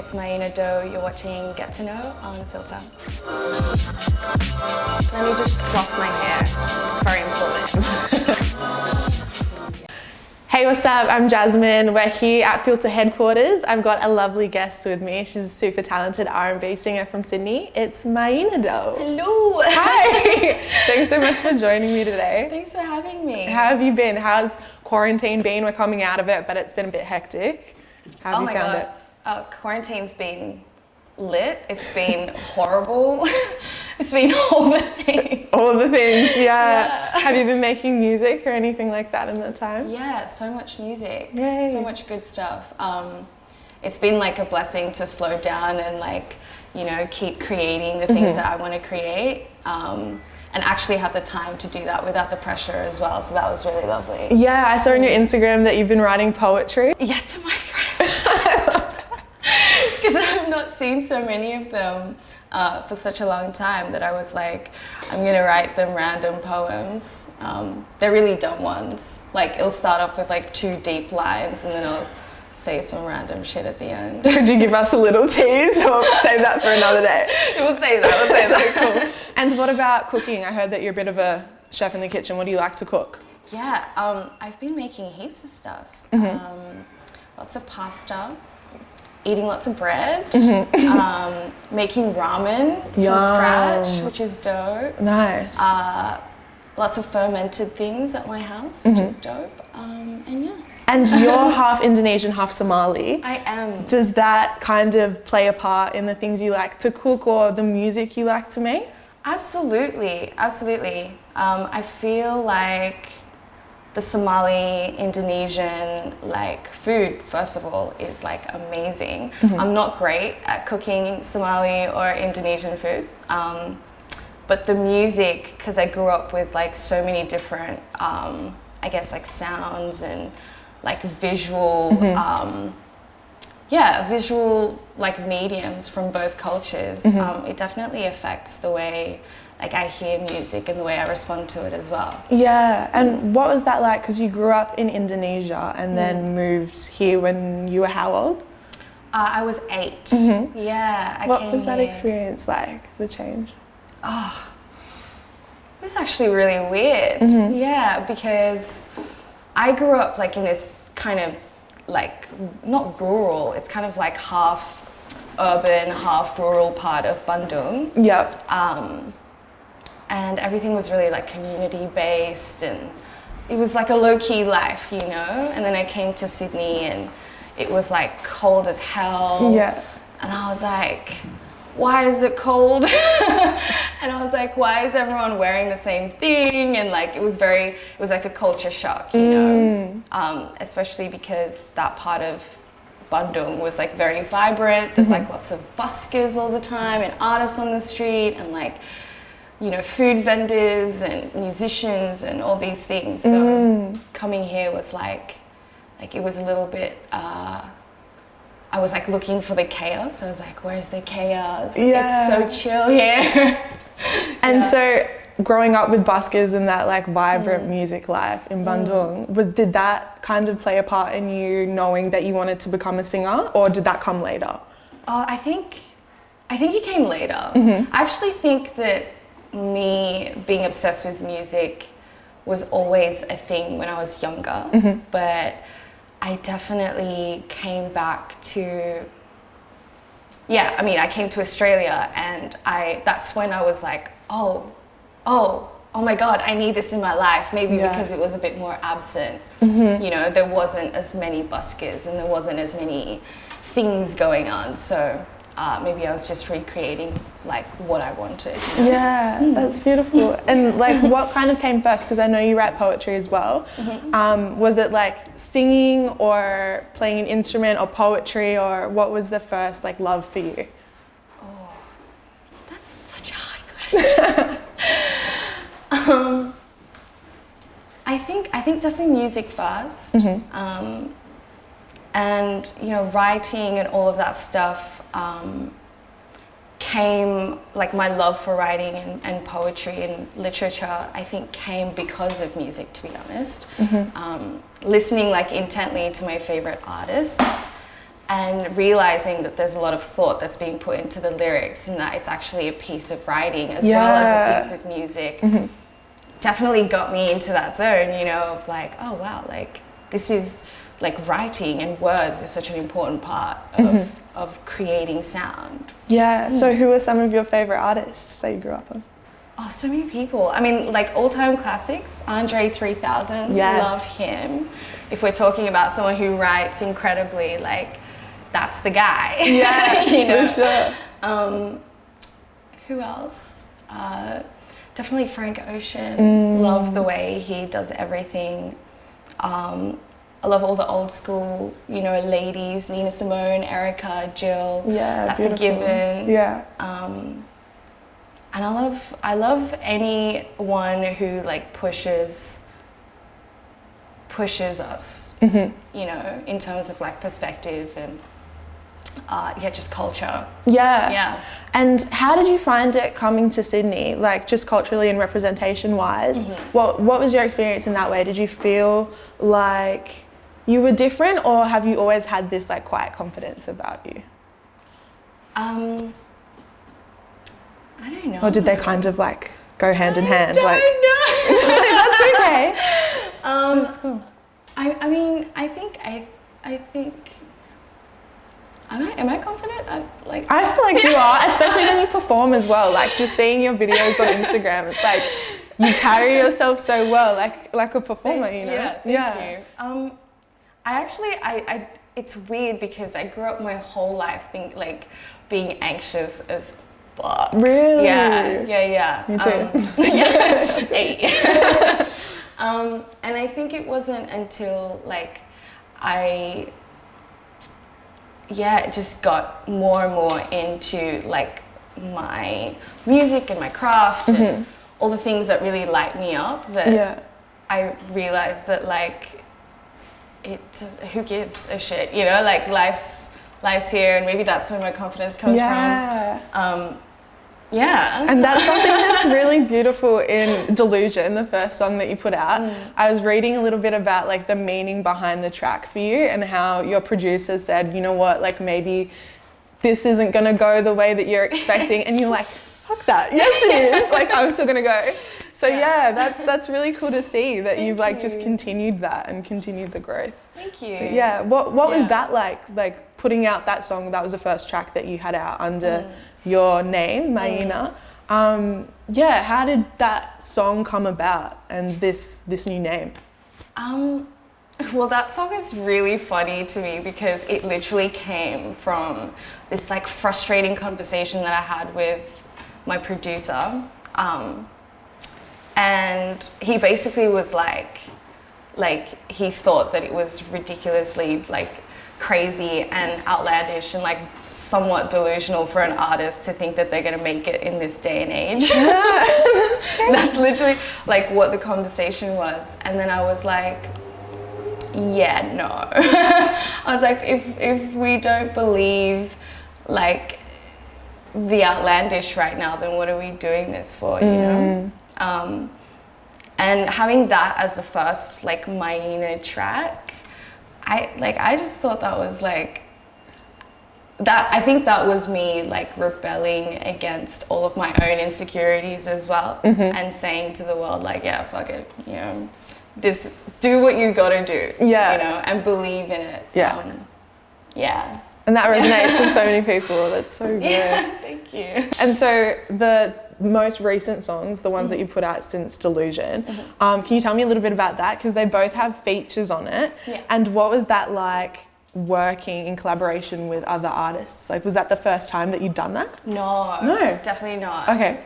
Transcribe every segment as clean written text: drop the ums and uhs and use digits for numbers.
it's Maina Doe. You're watching Get to Know on Filter. Let me just fluff my hair. It's very important. Hey, what's up? I'm Jazmine. We're here at Filter headquarters. I've got a lovely guest with me. She's a super talented R&B singer from Sydney. It's Maina Doe. Hello. Hi. Thanks so much for joining me today. Thanks for having me. How have you been? How's quarantine been? We're coming out of it, but it's been a bit hectic. How have you found it? Quarantine's been lit. It's been horrible. It's been all the things. All the things, yeah. Have you been making music or anything like that in that time? Yeah, so much music. Yay. So much good stuff. It's been like a blessing to slow down and like, you know, keep creating the things that I want to create. And actually have the time to do that without the pressure as well. So that was really lovely. Yeah, I saw on your Instagram that you've been writing poetry. Yeah, to my friends. Because I've not seen so many of them for such a long time that I was like, I'm gonna write them random poems. They're really dumb ones. Like it'll start off with like 2 deep lines and then I'll say some random shit at the end. Could you give us a little tease or save that for another day? We'll say that. Cool. And what about cooking? I heard that you're a bit of a chef in the kitchen. What do you like to cook? Yeah, I've been making heaps of stuff. Lots of pasta, eating lots of bread, making ramen from scratch, which is dope. Nice. Lots of fermented things at my house, which is dope. And yeah. And you're half Indonesian, half Somali. I am. Does that kind of play a part in the things you like to cook or the music you like to make? Absolutely. I feel like the Somali Indonesian like food, first of all, is like amazing. I'm not great at cooking Somali or Indonesian food, but the music, because I grew up with like so many different, I guess like sounds and like visual, visual like mediums from both cultures. It definitely affects the way like I hear music and the way I respond to it as well. Yeah, and what was that like? Because you grew up in Indonesia and then moved here when you were how old? I was 8. Yeah, What was that experience like, the change? Oh, it was actually really weird. Yeah, because I grew up like in this kind of like, not rural, it's kind of like half urban, half rural part of Bandung. Yep. And everything was really like community based and it was like a low-key life, you know? And then I came to Sydney and it was like cold as hell. Yeah. And I was like, why is it cold? And I was like, why is everyone wearing the same thing? And like, it was like a culture shock, you know? Especially because that part of Bandung was like very vibrant. There's like lots of buskers all the time and artists on the street and like, you know, food vendors and musicians and all these things. So coming here was like it was a little bit, I was like looking for the chaos. I was like, where's the chaos? Yeah. It's so chill here. And so growing up with buskers and that like vibrant music life in Bandung, did that kind of play a part in you knowing that you wanted to become a singer, or did that come later? I think it came later. I actually think that me being obsessed with music was always a thing when I was younger, but I definitely came back to, I came to Australia and that's when I was like, oh my God, I need this in my life. Maybe because it was a bit more absent. You know, there wasn't as many buskers and there wasn't as many things going on. So maybe I was just recreating like what I wanted. You know? Yeah, that's beautiful. And like, what kind of came first? Because I know you write poetry as well. Was it like singing or playing an instrument or poetry, or what was the first like love for you? Oh, that's such a hard question. I think definitely music first. And you know, writing and all of that stuff came, like my love for writing and poetry and literature, I think came because of music, to be honest. Listening like intently to my favorite artists and realizing that there's a lot of thought that's being put into the lyrics and that it's actually a piece of writing as well as a piece of music definitely got me into that zone, you know, of like, oh wow, like this is like writing and words is such an important part of creating sound. Yeah. So who are some of your favorite artists that you grew up on? Oh, so many people. I mean, like all-time classics, Andre 3000, love him. If we're talking about someone who writes incredibly, like, that's the guy. Yeah, you know? for sure. Who else? Definitely Frank Ocean. Love the way he does everything. I love all the old school, you know, ladies, Nina Simone, Erica, Jill. Yeah, that's beautiful. A given. Yeah. And I love anyone who like pushes us, you know, in terms of like perspective and just culture. Yeah. And how did you find it coming to Sydney, like just culturally and representation wise? What was your experience in that way? Did you feel like you were different, or have you always had this like quiet confidence about you? I don't know. Or did they kind of like go hand in hand? I don't know. That's okay. That's cool. I mean, I think. Am I confident? I feel like you are, especially when you perform as well. Like just seeing your videos on Instagram, it's like you carry yourself so well, like a performer, you know. Yeah, thank you. I it's weird because I grew up my whole life being anxious as fuck. Really? Yeah. Me too. Hey. And I think it wasn't until like I just got more and more into like my music and my craft and all the things that really light me up that I realized that like who gives a shit, you know, like life's here, and maybe that's where my confidence comes from. And that's something that's really beautiful in Delusion, the first song that you put out. I was reading a little bit about like the meaning behind the track for you and how your producer said, you know what, like maybe this isn't gonna go the way that you're expecting, and you're like, fuck that, yes it is, like I'm still gonna go. So that's really cool to see that you've like just continued that and continued the growth. Thank you. But what was that like putting out that song? That was the first track that you had out under your name, Maina. How did that song come about and this new name? Well, that song is really funny to me because it literally came from this like frustrating conversation that I had with my producer. And he basically was like he thought that it was ridiculously like crazy and outlandish and like somewhat delusional for an artist to think that they're going to make it in this day and age. That's literally like what the conversation was. And then I was like, yeah, no. I was like, if we don't believe like the outlandish right now, then what are we doing this for, you know? And having that as the first like Maina track, I just thought that was like that. I think that was me like rebelling against all of my own insecurities as well, and saying to the world like, yeah, fuck it, you know, do what you gotta do, you know, and believe in it. And that resonates with so many people. That's so good. Yeah, thank you. And so the most recent songs, the ones that you put out since Delusion, can you tell me a little bit about that? Because they both have features on it. And what was that like working in collaboration with other artists? Like, was that the first time that you'd done that? No, definitely not. Okay.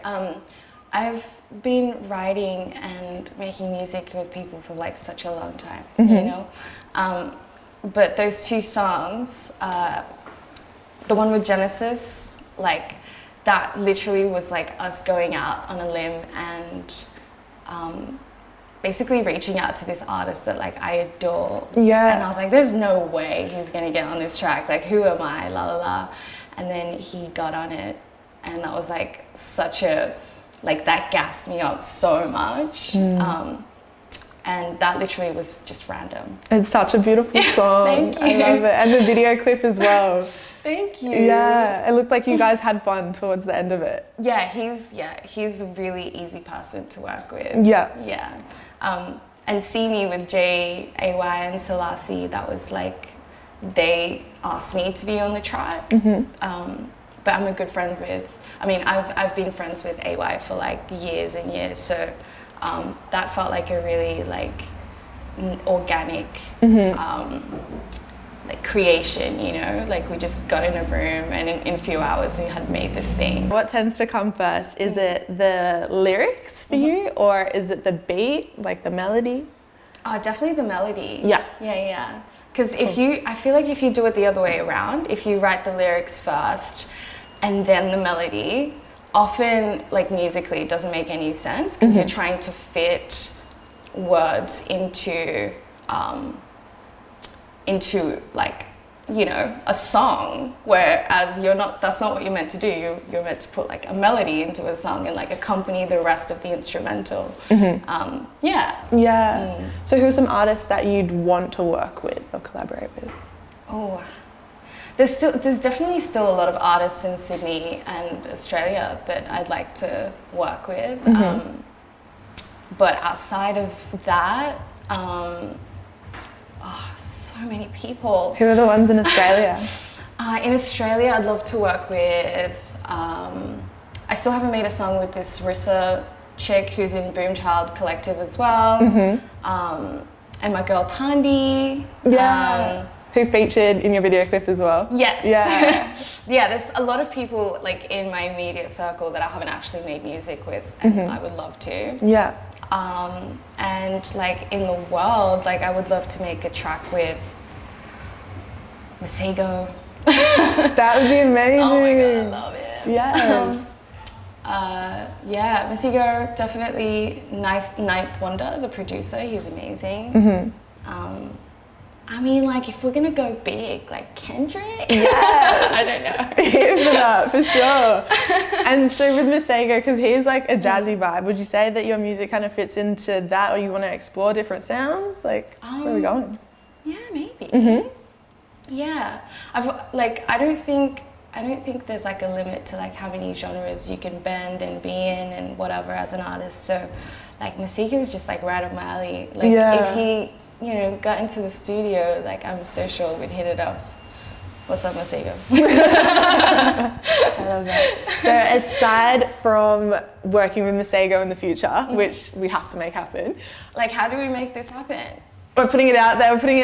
I've been writing and making music with people for like such a long time, you know? But those two songs, the one with Genesis, like that literally was like us going out on a limb and basically reaching out to this artist that like I adore. And I was like, there's no way he's gonna get on this track. Like, who am I? La la la. And then he got on it, and that was like such a, like that gassed me up so much. And that literally was just random. It's such a beautiful song. Thank you. I love it. And the video clip as well. Thank you. Yeah, it looked like you guys had fun towards the end of it. Yeah, he's a really easy person to work with. Yeah. Yeah. And See Me with Jay, AY and Selassie, that was like, they asked me to be on the track. But I'm a good friend with, I've been friends with AY for like years and years, so that felt like a really like organic like creation, you know, like we just got in a room and in a few hours we had made this thing. What tends to come first? Is it the lyrics for you, or is it the beat, like the melody? Definitely the melody. Yeah. Yeah. Because I feel like if you do it the other way around, if you write the lyrics first and then the melody, often like musically it doesn't make any sense because you're trying to fit words into like, you know, a song, whereas that's not what you're meant to do. You're meant to put like a melody into a song and like accompany the rest of the instrumental. So who are some artists that you'd want to work with or collaborate with? There's definitely still a lot of artists in Sydney and Australia that I'd like to work with. But outside of that, so many people. Who are the ones in Australia? In Australia, I'd love to work with, I still haven't made a song with this Rissa chick who's in Boomchild Collective as well. And my girl Tandi. Who featured in your video clip as well. Yes. Yeah. There's a lot of people like in my immediate circle that I haven't actually made music with, and I would love to. Yeah. And like in the world, like I would love to make a track with Masego. That would be amazing. Oh my god, I love it. Yes. Masego, definitely Ninth Wonder, the producer, he's amazing. Like if we're gonna go big, like Kendrick? Yeah. I don't know. Here for that, for sure. And so with Masego, because he's like a jazzy vibe, would you say that your music kind of fits into that, or you want to explore different sounds? Like, where are we going? Yeah, maybe. Yeah. I don't think there's like a limit to like how many genres you can bend and be in and whatever as an artist. So like Masego is just like right up my alley. Like if he, you know, got into the studio, like I'm so sure we'd hit it off. What's up, Masego? I love that. So aside from working with Masego in the future, which we have to make happen, like how do we make this happen? We're putting it out there to the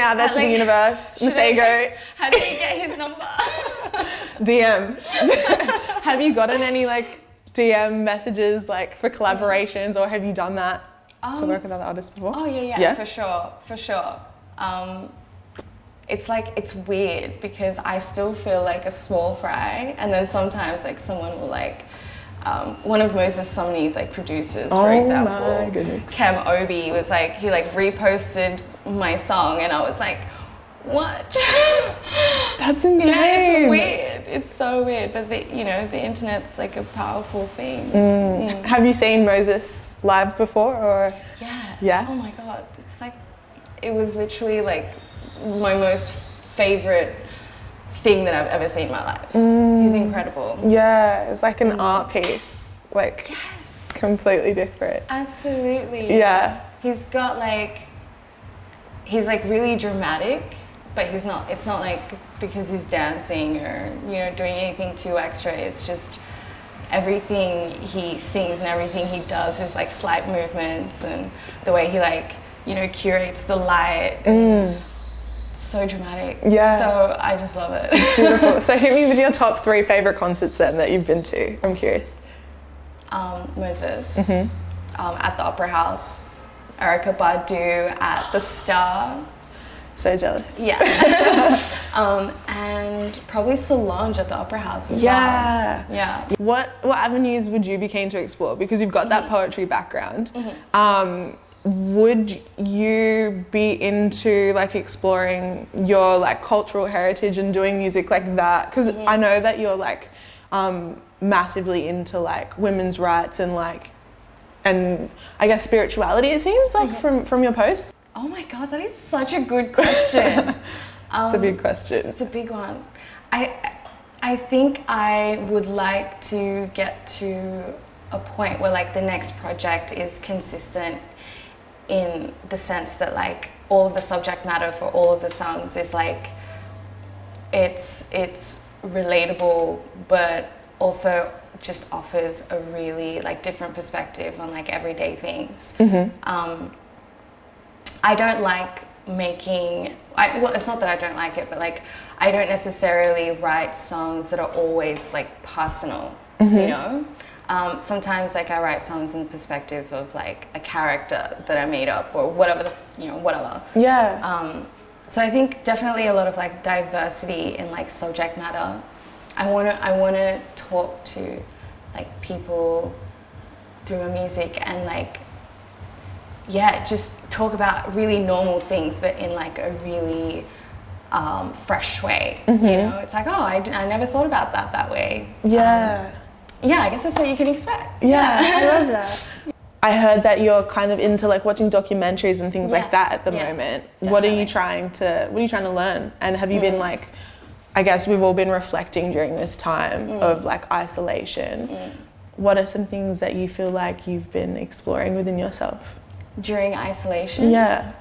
universe. Masego. How do we get his number? DM. Have you gotten any like DM messages like for collaborations, or have you done that to work with other artists before? Oh yeah, for sure. It's weird because I still feel like a small fry, and then sometimes like someone will like, one of Moses Sumney's like producers, for example, Cam Obi was like, he like reposted my song and I was like, what? That's insane. You know, it's weird. It's so weird, but the internet's like a powerful thing. Have you seen Moses live before, or? Yeah. Oh my god, it's like, it was literally like my most favorite thing that I've ever seen in my life. He's incredible. Yeah, it's like an art piece, like completely different. Absolutely. Yeah. He's like really dramatic, but it's not like because he's dancing or, you know, doing anything too extra. It's just everything he sings and everything he does is like slight movements, and the way he like, you know, curates the light. It's so dramatic. Yeah. So I just love it. It's beautiful. So hit me with your top 3 favorite concerts then that you've been to. I'm curious. Moses at the Opera House, Erykah Badu at the Star. So jealous. Yeah. And probably Solange at the Opera House as well. Yeah. What avenues would you be keen to explore? Because you've got that poetry background. Would you be into like exploring your like cultural heritage and doing music like that? Because I know that you're like massively into like women's rights and and I guess spirituality, it seems like from your post? Oh my God, that is such a good question. It's a big question. It's a big one. I think I would like to get to a point where like the next project is consistent in the sense that like all of the subject matter for all of the songs is like it's relatable, but also just offers a really like different perspective on like everyday things. I don't like making, well, it's not that I don't like it, but like I don't necessarily write songs that are always like personal, you know? Sometimes like I write songs in the perspective of like a character that I made up or whatever, whatever. Yeah. So I think definitely a lot of like diversity in like subject matter. I wanna talk to like people through my music and like, yeah, just talk about really normal things, but in like a really fresh way. You know, it's like, oh, I never thought about that way. Yeah. Yeah, I guess that's what you can expect. Yeah, I love that. I heard that you're kind of into like watching documentaries and things like that at the moment. Definitely. What are you trying to learn? And have you been like, I guess we've all been reflecting during this time of like isolation. What are some things that you feel like you've been exploring within yourself? During isolation? Yeah.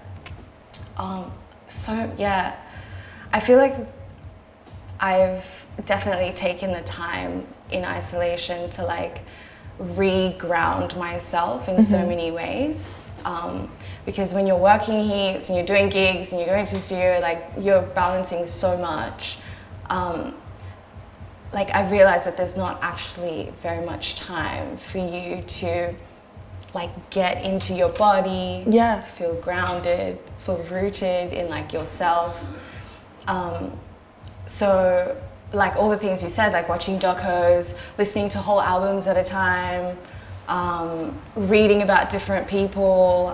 So yeah, I feel like I've definitely taken the time in isolation to like re-ground myself in so many ways. Because when you're working heaps and you're doing gigs and you're going to the studio, like you're balancing so much. Like I realized that there's not actually very much time for you to like get into your body, feel grounded, feel rooted in like yourself. So like all the things you said, like watching docos, listening to whole albums at a time, reading about different people,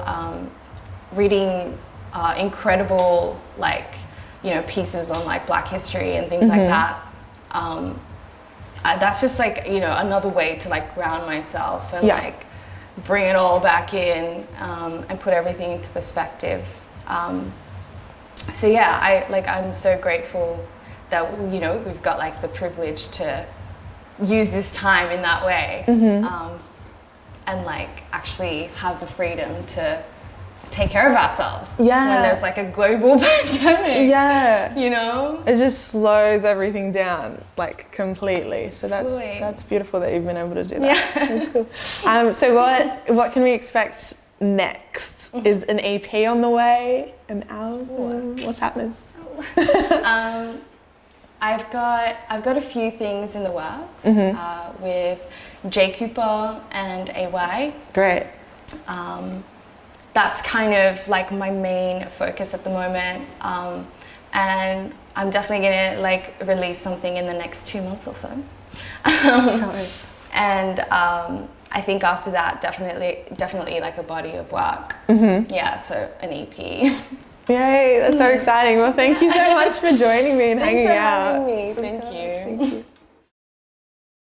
reading incredible like, pieces on like Black history and things like that. That's just like, another way to like ground myself and like bring it all back in and put everything into perspective. So yeah, I'm so grateful that we've got like the privilege to use this time in that way, and like actually have the freedom to take care of ourselves when there's like a global pandemic. It just slows everything down like completely. So that's beautiful that you've been able to do that. That's cool. So what can we expect next? Is an EP on the way? An album? What's happening? I've got a few things in the works with J Cooper and AY. Great. That's kind of like my main focus at the moment, and I'm definitely gonna like release something in the next 2 months or so. And I think after that, definitely like a body of work. Yeah, so an EP. Yay, that's so exciting. Well, thank you so much for joining me and hanging out. Thanks for having me. Thank you.